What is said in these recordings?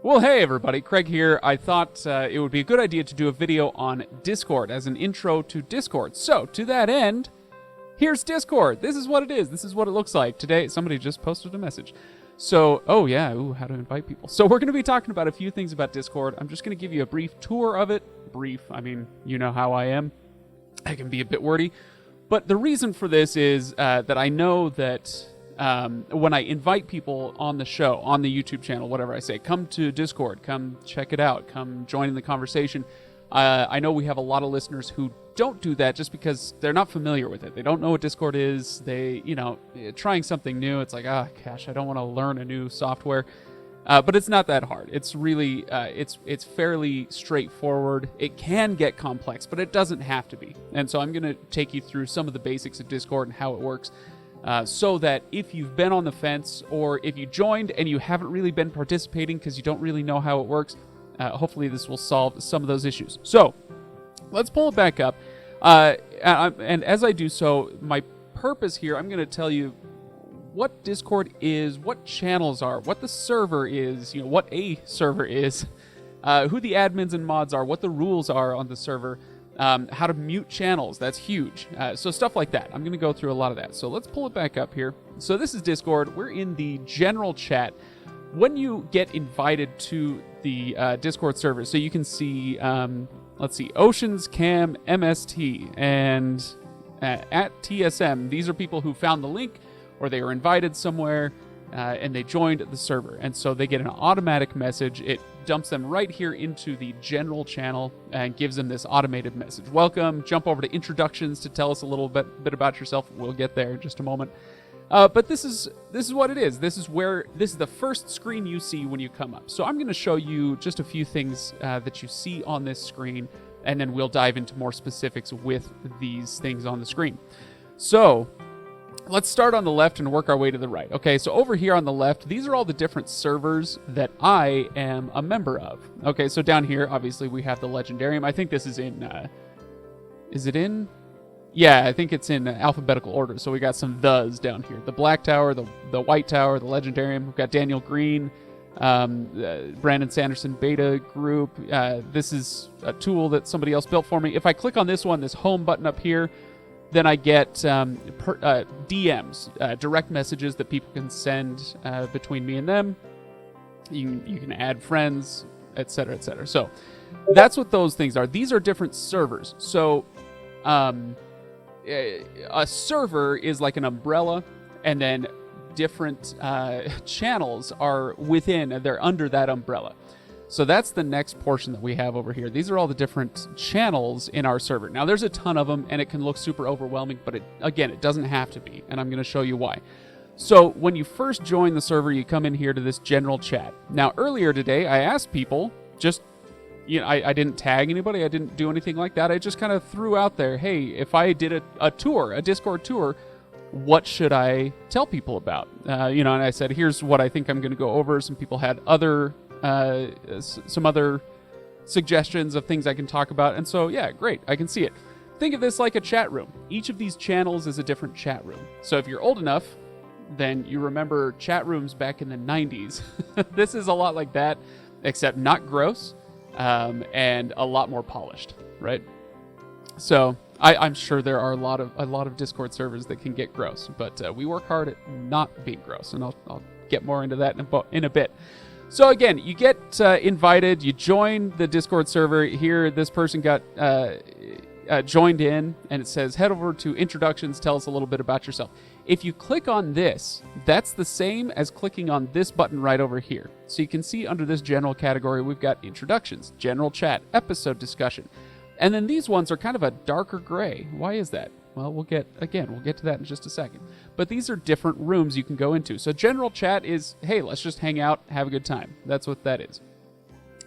Well, hey everybody, Craig here. I thought it would be a good idea to do a video on Discord as an intro to Discord. So, to that end, here's Discord. This is what it is. This is what it looks like. Today, somebody just posted a message. So, how to invite people. So, we're going to be talking about a few things about Discord. I'm just going to give you a brief tour of it. Brief, I mean, you know how I am. I can be a bit wordy. But the reason for this is that I know that when I invite people on the show, on the YouTube channel, whatever I say, come to Discord, come check it out, come join in the conversation. I know we have a lot of listeners who don't do that just because they're not familiar with it. They don't know what Discord is. They, trying something new, it's like, gosh, I don't want to learn a new software. But it's not that hard. It's really, it's fairly straightforward. It can get complex, but it doesn't have to be. And so I'm going to take you through some of the basics of Discord and how it works. So that if you've been on the fence or if you joined and you haven't really been participating because you don't really know how it works, hopefully this will solve some of those issues. So let's pull it back up. And as I do so, my purpose here, I'm going to tell you what Discord is, what channels are, what the server is, what a server is, who the admins and mods are, what the rules are on the server, how to mute channels. That's huge. So stuff like that. I'm going to go through a lot of that. So let's pull it back up here. So this is Discord. We're in the general chat. When you get invited to the Discord server, so you can see, let's see, Oceans, Cam, MST, and at TSM. These are people who found the link or they were invited somewhere and they joined the server. And so they get an automatic message. It dumps them right here into the general channel and gives them this automated message. Welcome. Jump over to introductions to tell us a little bit about yourself. We'll get there in just a moment. But this is what it is. This is the first screen you see when you come up. So I'm going to show you just a few things that you see on this screen, and then we'll dive into more specifics with these things on the screen. So let's start on the left and work our way to the right. Okay, so over here on the left, these are all the different servers that I am a member of. Okay, so down here, obviously, we have the Legendarium. I think this is in, is it in? Yeah, I think it's in alphabetical order. So we got some thes down here. The Black Tower, the White Tower, the Legendarium. We've got Daniel Green, Brandon Sanderson Beta Group. This is a tool that somebody else built for me. If I click on this one, this home button up here, then I get DMs, direct messages that people can send between me and them. You can add friends, etc., etc. So that's what those things are. These are different servers. So a server is like an umbrella, and then different channels are within. They're under that umbrella. So that's the next portion that we have over here. These are all the different channels in our server. Now, there's a ton of them, and it can look super overwhelming, but it doesn't have to be, and I'm going to show you why. So when you first join the server, you come in here to this general chat. Now, earlier today, I asked people, I didn't tag anybody, I didn't do anything like that. I just kind of threw out there, hey, if I did a tour, a Discord tour, what should I tell people about? And I said, here's what I think I'm going to go over. Some people had some other suggestions of things I can talk about. And so, yeah, great. I can see it. Think of this like a chat room. Each of these channels is a different chat room. So if you're old enough, then you remember chat rooms back in the 90s. This is a lot like that, except not gross and a lot more polished, right? So I'm sure there are a lot of Discord servers that can get gross, but we work hard at not being gross, and I'll get more into that in a bit. So again, you get invited, you join the Discord server. Here, this person got joined in, and it says, head over to introductions, tell us a little bit about yourself. If you click on this, that's the same as clicking on this button right over here. So you can see under this general category, we've got introductions, general chat, episode discussion. And then these ones are kind of a darker gray. Why is that? Well, we'll get to that in just a second. But these are different rooms you can go into. So general chat is, hey, let's just hang out, have a good time. That's what that is.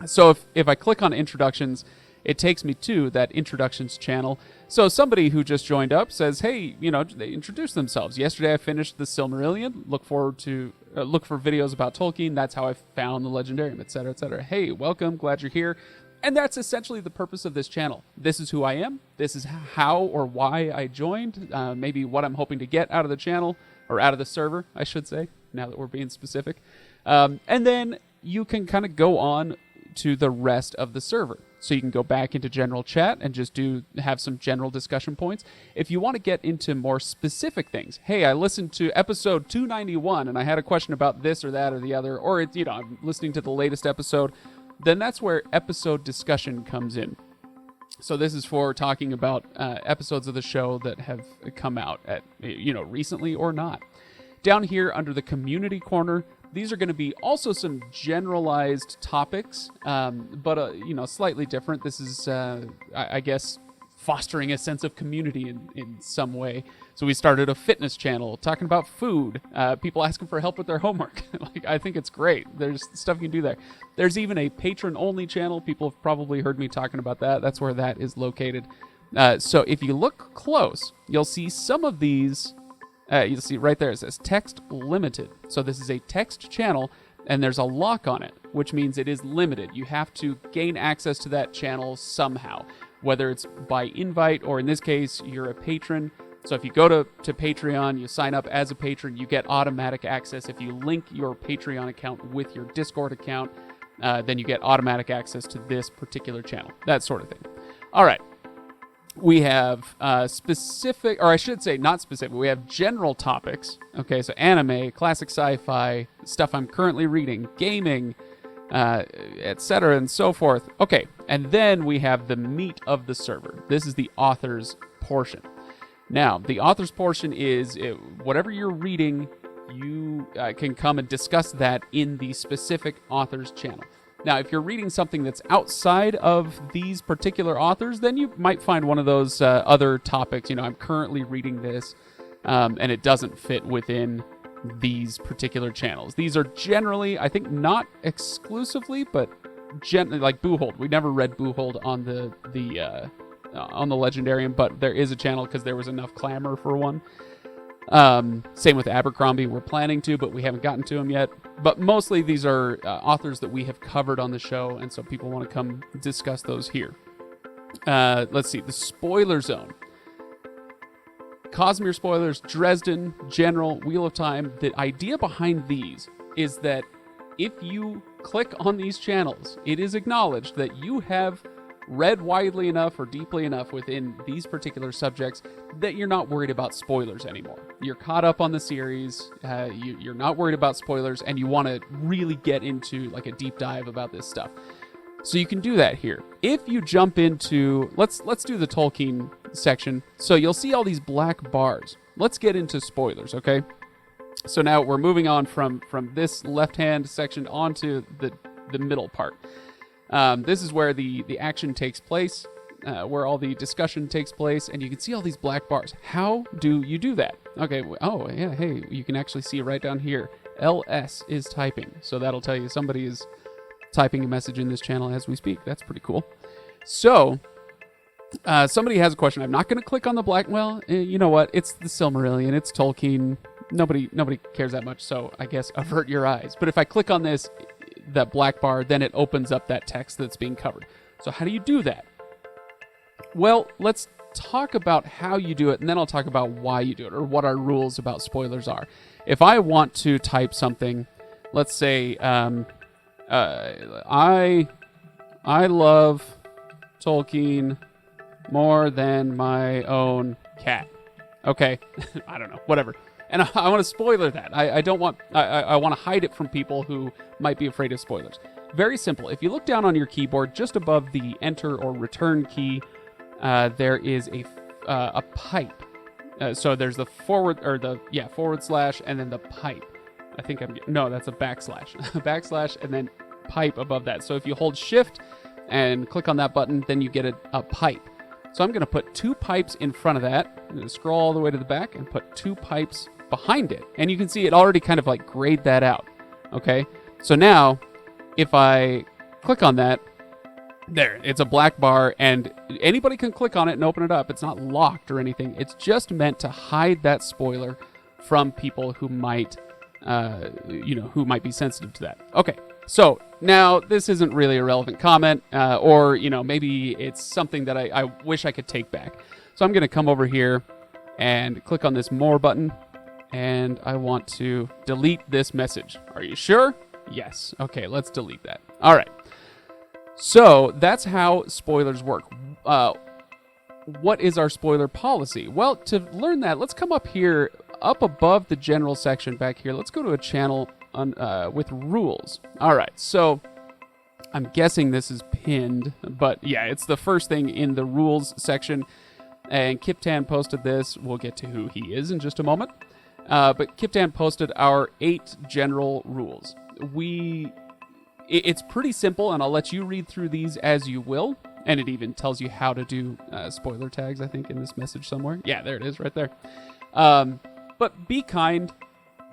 So if I click on introductions, it takes me to that introductions channel. So somebody who just joined up says, hey, they introduce themselves. Yesterday I finished the Silmarillion. Look for videos about Tolkien. That's how I found the Legendarium, etc., etc. Hey, welcome. Glad you're here. And that's essentially the purpose of this channel. This is who I am. This is how or why I joined. Maybe what I'm hoping to get out of the channel, or out of the server, I should say, now that we're being specific. And then you can kind of go on to the rest of the server. So you can go back into general chat and just have some general discussion points. If you want to get into more specific things, hey, I listened to episode 291 and I had a question about this or that or the other, or I'm listening to the latest episode, then that's where episode discussion comes in. So this is for talking about episodes of the show that have come out at recently or not. Down here under the community corner, these are going to be also some generalized topics, but slightly different. This is, I guess, fostering a sense of community in some way. So we started a fitness channel talking about food, people asking for help with their homework. I think it's great. There's stuff you can do there. There's even a patron-only channel. People have probably heard me talking about that. That's where that is located. So if you look close, you'll see some of these. You'll see right there it says text limited. So this is a text channel, and there's a lock on it, which means it is limited. You have to gain access to that channel somehow, whether it's by invite or in this case, you're a patron. So if you go to Patreon, you sign up as a patron, you get automatic access. If you link your Patreon account with your Discord account, then you get automatic access to this particular channel, that sort of thing. All right. We have specific, or I should say not specific, we have general topics. Okay, so anime, classic sci-fi, stuff I'm currently reading, gaming, etc. and so forth. Okay, and then we have the meat of the server. This is the author's portion. Now, the author's portion is whatever you're reading, you can come and discuss that in the specific author's channel. Now, if you're reading something that's outside of these particular authors, then you might find one of those other topics. I'm currently reading this, and it doesn't fit within these particular channels. These are generally, I think, not exclusively, but like Buhold. We never read Buhold on the Legendarium, but there is a channel because there was enough clamor for one. Same with Abercrombie. We're planning to, but we haven't gotten to them yet. But mostly these are authors that we have covered on the show, and so people want to come discuss those here. Let's see. The spoiler zone. Cosmere spoilers, Dresden, General, Wheel of Time. The idea behind these is that if you click on these channels, it is acknowledged that you have read widely enough or deeply enough within these particular subjects that you're not worried about spoilers anymore. You're caught up on the series, you're not worried about spoilers, and you want to really get into like a deep dive about this stuff. So you can do that here. If you jump into, let's do the Tolkien section. So you'll see all these black bars. Let's get into spoilers, okay? So now we're moving on from this left-hand section onto the middle part. This is where the action takes place, where all the discussion takes place, and you can see all these black bars. How do you do that? Okay, oh, yeah, hey, you can actually see right down here. LS is typing, so that'll tell you somebody is typing a message in this channel as we speak. That's pretty cool. So, somebody has a question. I'm not going to click on the black. Well, you know what? It's the Silmarillion. It's Tolkien. Nobody cares that much, so I guess avert your eyes. But if I click on this, that black bar, then it opens up that text that's being covered. So how do you do that? Well, let's talk about how you do it, and then I'll talk about why you do it, or what our rules about spoilers are. If I want to type something, let's say, I love Tolkien more than my own cat. Okay, I don't know, whatever. And I want to spoiler that. I don't want. I want to hide it from people who might be afraid of spoilers. Very simple. If you look down on your keyboard, just above the Enter or Return key, there is a pipe. So there's the forward slash and then the pipe. I think that's a backslash. Backslash and then pipe above that. So if you hold Shift and click on that button, then you get a pipe. So I'm going to put 2 pipes in front of that. I'm going to scroll all the way to the back and put 2 pipes behind it. And you can see it already kind of like grayed that out. Okay? So now, if I click on that, there, it's a black bar, and anybody can click on it and open it up. It's not locked or anything. It's just meant to hide that spoiler from people who might, who might be sensitive to that. Okay. So now this isn't really a relevant comment, or maybe it's something that I wish I could take back. So I'm going to come over here and click on this More button, and I want to delete this message. Are you sure? Yes. Okay, let's delete that. All right. So that's how spoilers work. What is our spoiler policy? Well, to learn that, let's come up here, up above the general section back here. Let's go to a channel with rules. All right, so I'm guessing this is pinned, but yeah, it's the first thing in the rules section. And Kiptan posted this. We'll get to who he is in just a moment. But Kiptan posted our 8 general rules. It's pretty simple, and I'll let you read through these as you will. And it even tells you how to do spoiler tags, I think, in this message somewhere. Yeah, there it is right there. But be kind.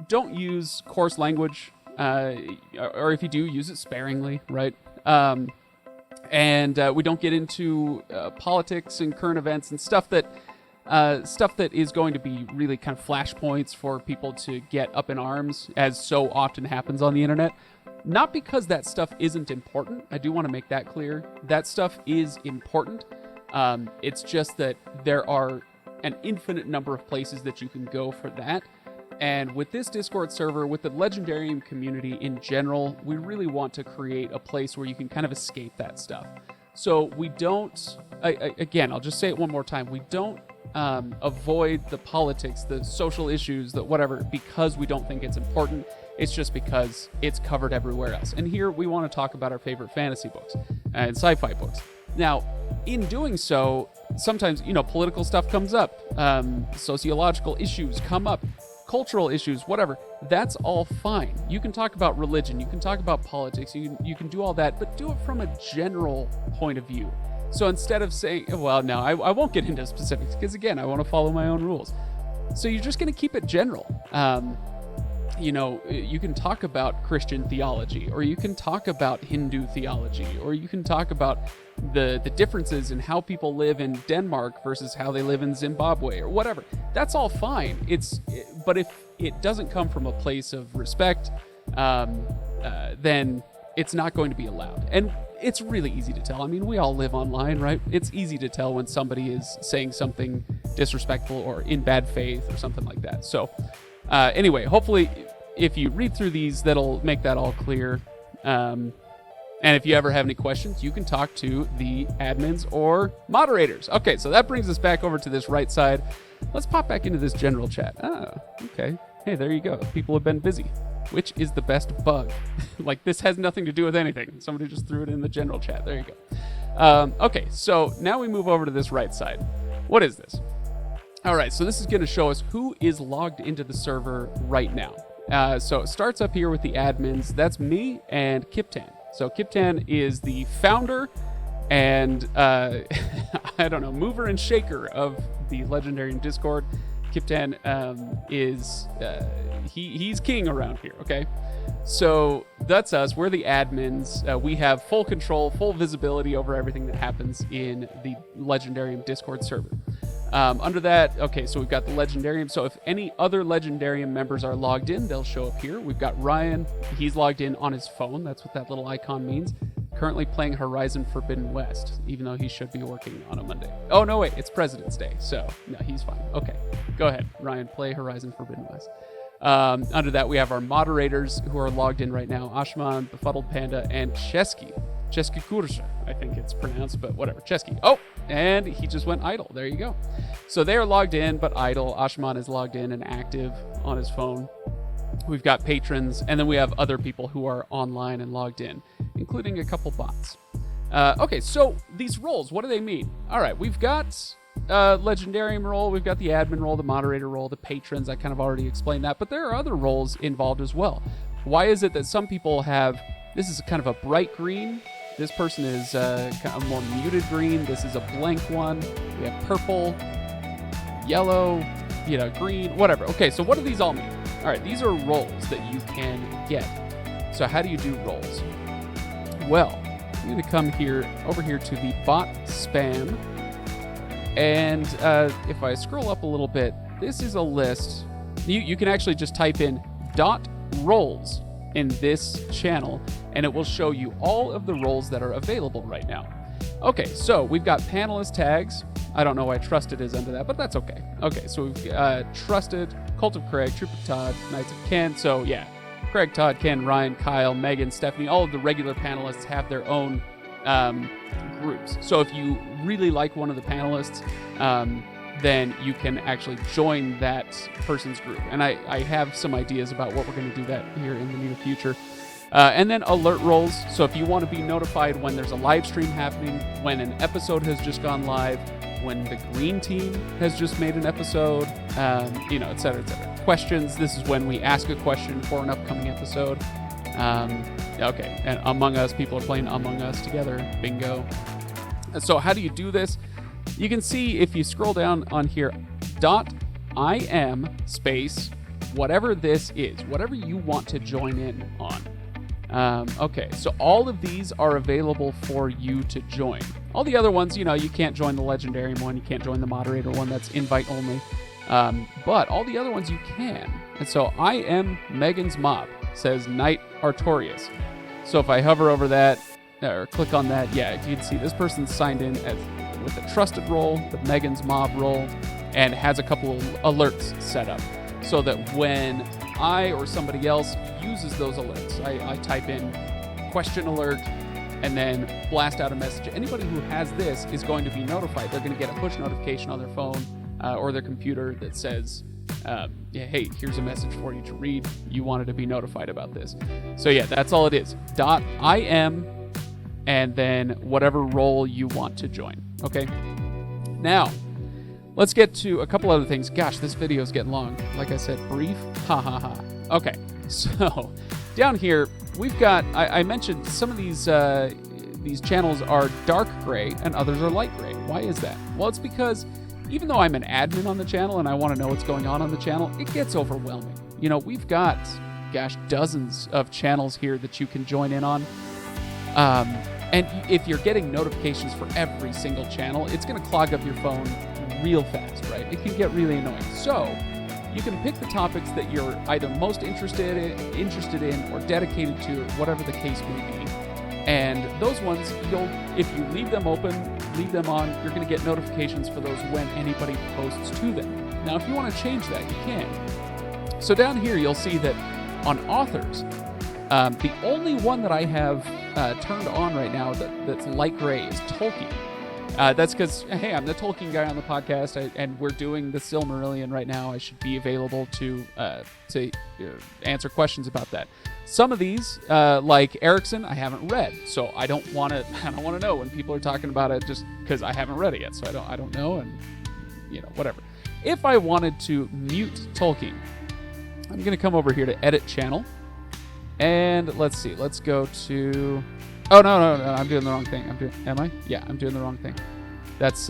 Don't use coarse language. Or if you do, use it sparingly, right? And we don't get into politics and current events and stuff that is going to be really kind of flashpoints for people to get up in arms, as so often happens on the internet. Not because that stuff isn't important. I do want to make that clear. That stuff is important. It's just that there are an infinite number of places that you can go for that. And with this Discord server, with the Legendarium community in general, we really want to create a place where you can kind of escape that stuff. So we don't, again, I'll just say it one more time. We don't avoid the politics, the social issues, the whatever, because we don't think it's important. It's just because it's covered everywhere else. And here we want to talk about our favorite fantasy books and sci-fi books. Now, in doing so, sometimes, political stuff comes up, sociological issues come up, cultural issues, whatever. That's all fine. You can talk about religion, you can talk about politics, you can do all that, but do it from a general point of view. So instead of saying, well, no, I won't get into specifics, because again, I want to follow my own rules. So you're just going to keep it general. You can talk about Christian theology, or you can talk about Hindu theology, or you can talk about the differences in how people live in Denmark versus how they live in Zimbabwe, or whatever. That's all fine. But if it doesn't come from a place of respect, then it's not going to be allowed. And it's really easy to tell. I mean, we all live online, right? It's easy to tell when somebody is saying something disrespectful or in bad faith or something like that. So anyway, hopefully if you read through these, that'll make that all clear. And if you ever have any questions, you can talk to the admins or moderators. Okay, so that brings us back over to this right side. Let's pop back into this general chat. Oh, okay. Hey, there you go. People have been busy. Which is the best bug? Like, this has nothing to do with anything. Somebody just threw it in the general chat. There you go. Okay, so now we move over to this right side. What is this? All right, so this is going to show us who is logged into the server right now. So it starts up here with the admins. That's me and Kiptan. So Kiptan is the founder and, I don't know, mover and shaker of the Legendarium Discord. Kiptan he's king around here, okay? So that's us. We're the admins. We have full control, full visibility over everything that happens in the Legendarium Discord server. Under that, okay, so we've got the Legendarium. So if any other Legendarium members are logged in, they'll show up here. We've got Ryan. He's logged in on his phone. That's what that little icon means. Currently playing Horizon Forbidden West, even though he should be working on a Monday. Oh, no, wait, it's President's Day, so no, he's fine. Okay, go ahead, Ryan, play Horizon Forbidden West. Under that, we have our moderators who are logged in right now. Ashman, Befuddled Panda, and Chesky Kursha, I think it's pronounced, but whatever, Chesky. Oh, and he just went idle. There you go. So they are logged in, but idle. Ashman is logged in and active on his phone. We've got patrons, and then we have other people who are online and logged in, including a couple bots. Okay, so these roles, what do they mean? All right, we've got Legendarium role, we've got the admin role, the moderator role, the patrons. I kind of already explained that, but there are other roles involved as well. Why is it that some people have, this is kind of a bright green, this person is kind of more muted green, this is a blank one, we have purple, yellow, green, whatever. Okay, so what do these all mean? All right, these are roles that you can get. So how do you do roles? Well, I'm going to come over here to the bot spam. And if I scroll up a little bit, this is a list. You can actually just type in .roles in this channel, and it will show you all of the roles that are available right now. Okay, so we've got panelist tags. I don't know why Trusted is under that, but that's okay. Okay, so we've Trusted, Cult of Craig, Troop of Todd, Knights of Ken. So yeah, Craig, Todd, Ken, Ryan, Kyle, Megan, Stephanie, all of the regular panelists have their own groups. So if you really like one of the panelists, then you can actually join that person's group. And I have some ideas about what we're going to do that here in the near future. And then alert roles. So if you want to be notified when there's a live stream happening, when an episode has just gone live, when the green team has just made an episode, et cetera, et cetera. Questions. This is when we ask a question for an upcoming episode. Okay. And Among Us, people are playing Among Us together. Bingo. So how do you do this? You can see if you scroll down on here, .im space, whatever this is, whatever you want to join in on. Okay, so all of these are available for you to join. All the other ones, you can't join the Legendarium one, you can't join the moderator one, that's invite only. But all the other ones you can. And so I am Megan's Mob, says Knight Artorius. So if I hover over that, or click on that, you can see this person's signed in with the trusted role, the Megan's Mob role, and has a couple of alerts set up so that when I or somebody else uses those alerts, I type in question alert and then blast out a message. Anybody who has this is going to be notified. They're going to get a push notification on their phone or their computer that says, hey, here's a message for you to read. You wanted to be notified about this. So that's all it is. .im and then whatever role you want to join. Okay? Now, let's get to a couple other things. Gosh, this video is getting long. Like I said, brief. Ha ha ha. Okay, so down here, we've got, I mentioned some of these channels are dark gray and others are light gray. Why is that? Well, it's because even though I'm an admin on the channel and I want to know what's going on the channel, it gets overwhelming. We've got, dozens of channels here that you can join in on. And if you're getting notifications for every single channel, it's going to clog up your phone real fast, right? It can get really annoying. So you can pick the topics that you're either most interested in or dedicated to, whatever the case may be. And those ones, if you leave them open, leave them on, you're going to get notifications for those when anybody posts to them. Now, if you want to change that, you can. So down here, you'll see that on authors, the only one that I have turned on right now that's light gray is Tolkien. That's because, hey, I'm the Tolkien guy on the podcast, and we're doing the Silmarillion right now. I should be available to answer questions about that. Some of these, like Erickson, I haven't read, so I don't want to know when people are talking about it just because I haven't read it yet. So I don't know, and whatever. If I wanted to mute Tolkien, I'm going to come over here to Edit Channel. And let's see. Let's go to. Oh no! I'm doing the wrong thing. Am I? Yeah, I'm doing the wrong thing. That's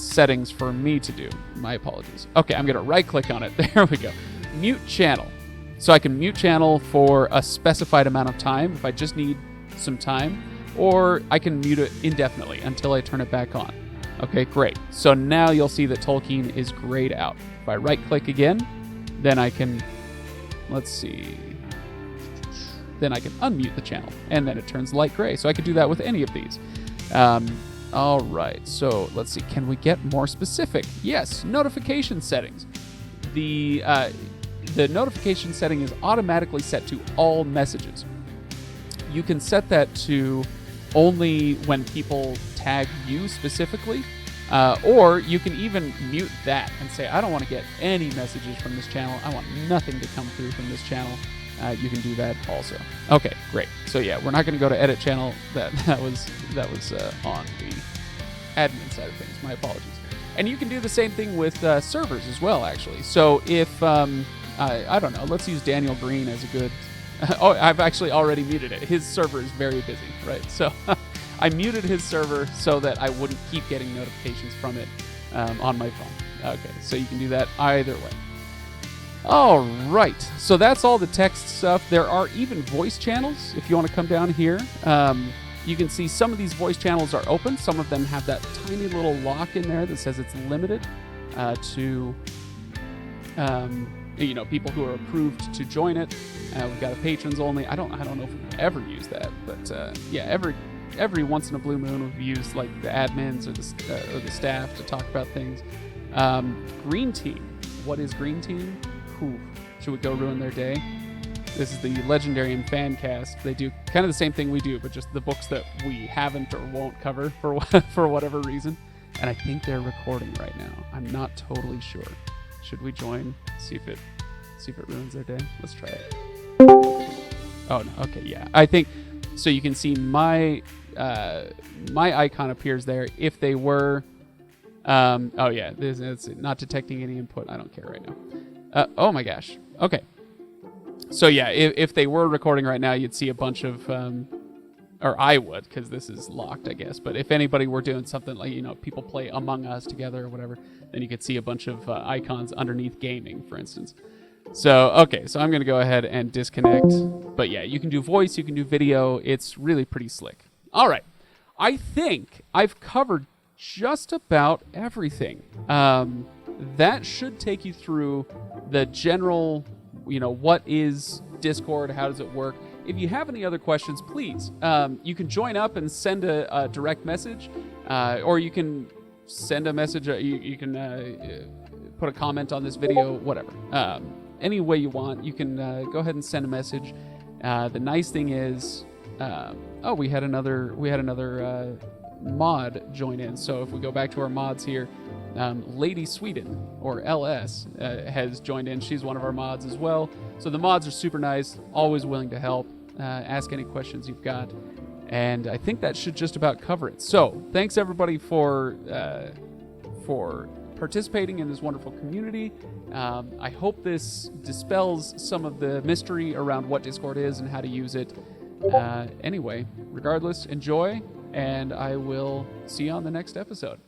settings for me to do. My apologies. Okay, I'm gonna right-click on it. There we go. Mute channel. So I can mute channel for a specified amount of time if I just need some time, or I can mute it indefinitely until I turn it back on. Okay, great. So now you'll see that Tolkien is grayed out. If I right-click again, then I can. Let's see. Then I can unmute the channel, and then it turns light gray. So I could do that with any of these. All right, so let's see. Can we get more specific? Yes, notification settings. The notification setting is automatically set to all messages. You can set that to only when people tag you specifically, or you can even mute that and say, I don't want to get any messages from this channel. I want nothing to come through from this channel. You can do that also. Okay, great. So we're not going to go to Edit Channel. That was on the admin side of things. My apologies. And you can do the same thing with servers as well, actually. So if I don't know, let's use Daniel Green as a good. I've actually already muted it. His server is very busy, right? So I muted his server so that I wouldn't keep getting notifications from it on my phone. Okay, so you can do that either way. All right, so that's all the text stuff. There are even voice channels. If you want to come down here, you can see some of these voice channels are open. Some of them have that tiny little lock in there that says it's limited to people who are approved to join it. We've got a patrons only. I don't know if we've ever used that, but every once in a blue moon we've used like the admins or the staff to talk about things. Green team. What is green team? Should we go ruin their day? This is the Legendarium fan cast. They do kind of the same thing we do, but just the books that we haven't or won't cover for for whatever reason. And I think they're recording right now. I'm not totally sure. Should we join? See if it ruins their day. Let's try it. Oh no. Okay, yeah. I think so. You can see my icon appears there. If they were, oh yeah, it's not detecting any input. I don't care right now. Oh my gosh. Okay. So yeah, if they were recording right now, you'd see a bunch of, or I would, because this is locked, I guess. But if anybody were doing something like, people play Among Us together or whatever, then you could see a bunch of icons underneath gaming, for instance. So, okay, so I'm going to go ahead and disconnect. But yeah, you can do voice, you can do video. It's really pretty slick. All right. I think I've covered just about everything. That should take you through the general, what is Discord? How does it work? If you have any other questions, please, you can join up and send a direct message, or you can send a message. You can put a comment on this video, whatever. Any way you want, you can go ahead and send a message. The nice thing is, we had another mod join in. So if we go back to our mods here, Lady Sweden, or LS, has joined in. She's one of our mods as well. So the mods are super nice, always willing to help, ask any questions you've got. And I think that should just about cover it. So thanks everybody for participating in this wonderful community. I hope this dispels some of the mystery around what Discord is and how to use it. Anyway, regardless, enjoy, and I will see you on the next episode.